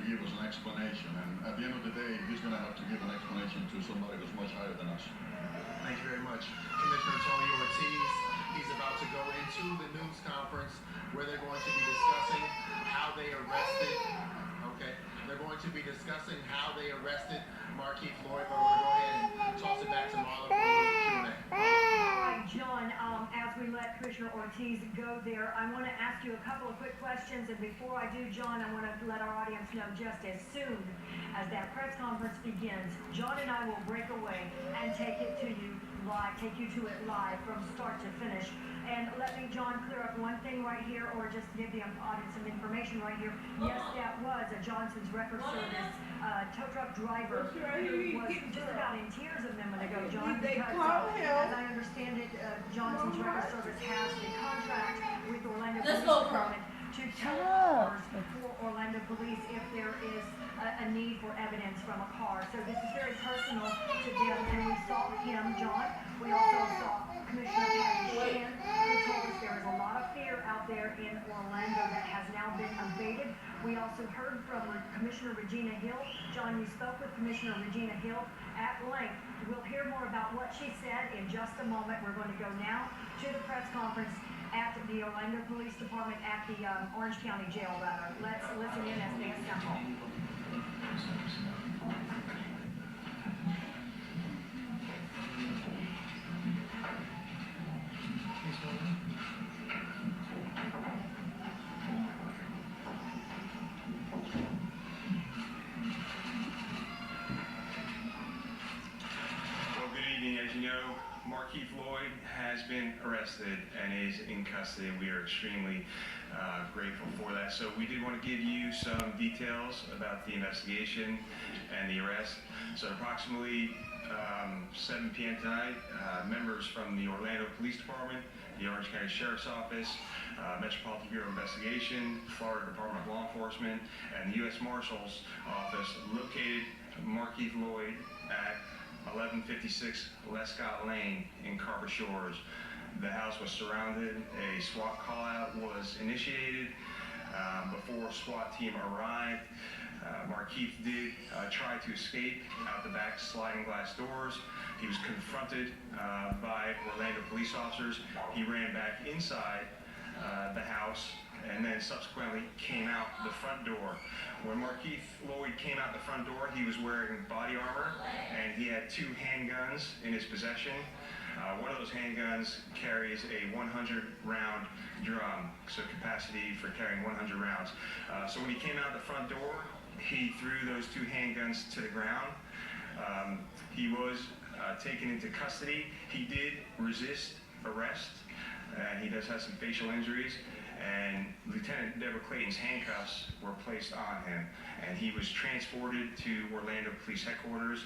give us an explanation. And at the end of the day, he's going to have to give an explanation to somebody who's much higher than us. Thank you very much. Commissioner Tony Ortiz, he's about to go into the news conference where they're going to be discussing how they arrested. Okay, they're going to be discussing how they arrested Markeith Floyd, but we're going to go ahead and toss it back to Marla for a little Q&A. All right, John, as we let Commissioner Ortiz go there, I want to ask you a couple of quick questions, and before I do, John, I want to let our audience know just as soon as that press conference begins, John and I will break away and take you to it live from start to finish. And let me, John, clear up one thing right here, or just give the audience some information right here. Yes, that was a Johnson's Record Service tow truck driver who was just about in tears a minute ago, John, because as I understand it, Johnson's Record Service has the contract with Orlando Police Department to tow cars for Orlando Police if there is a need for evidence from a car. So this is very personal to them, and we saw him, John. We also saw Commissioner Patty Shan, who told us there is a lot of fear out there in Orlando that has now been abated. We also heard from Commissioner Regina Hill. John, you spoke with Commissioner Regina Hill at length. We'll hear more about what she said in just a moment. We're going to go now to the press conference at the Orlando Police Department at the Orange County Jail, rather. Let's listen in as they assemble. As you know, Markeith Floyd has been arrested and is in custody, and we are extremely grateful for that. So we did want to give you some details about the investigation and the arrest. So approximately 7 p.m. tonight, members from the Orlando Police Department, the Orange County Sheriff's Office, Metropolitan Bureau of Investigation, Florida Department of Law Enforcement, and the U.S. Marshal's Office located Markeith Floyd at 1156 Lescott Lane in Carver Shores. The house was surrounded. A SWAT call-out was initiated. Before SWAT team arrived, Markeith did try to escape out the back sliding glass doors. He was confronted by Orlando police officers. He ran back inside the house and then subsequently came out the front door. When Markeith Floyd came out the front door, he was wearing body armor and he had 2 handguns in his possession. One of those handguns carries a 100-round drum, so capacity for carrying 100 rounds. So when he came out the front door, he threw those 2 handguns to the ground. He was taken into custody. He did resist arrest. He does have some facial injuries, and Lieutenant Deborah Clayton's handcuffs were placed on him, and he was transported to Orlando Police Headquarters,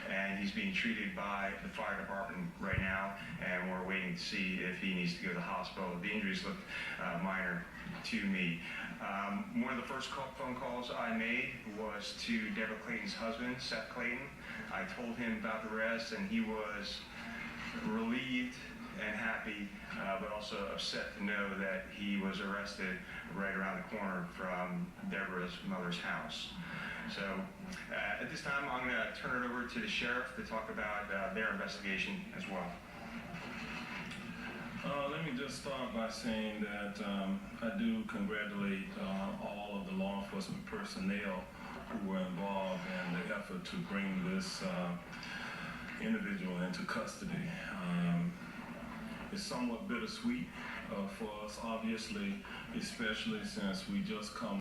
and he's being treated by the fire department right now, and we're waiting to see if he needs to go to the hospital. The injuries look minor to me. One of the first phone calls I made was to Deborah Clayton's husband, Seth Clayton. I told him about the arrest, and he was relieved and happy, but also upset to know that he was arrested right around the corner from Deborah's mother's house. So at this time, I'm going to turn it over to the sheriff to talk about their investigation as well. Let me just start by saying that I do congratulate all of the law enforcement personnel who were involved in the effort to bring this individual into custody. It's somewhat bittersweet for us, obviously, especially since we just come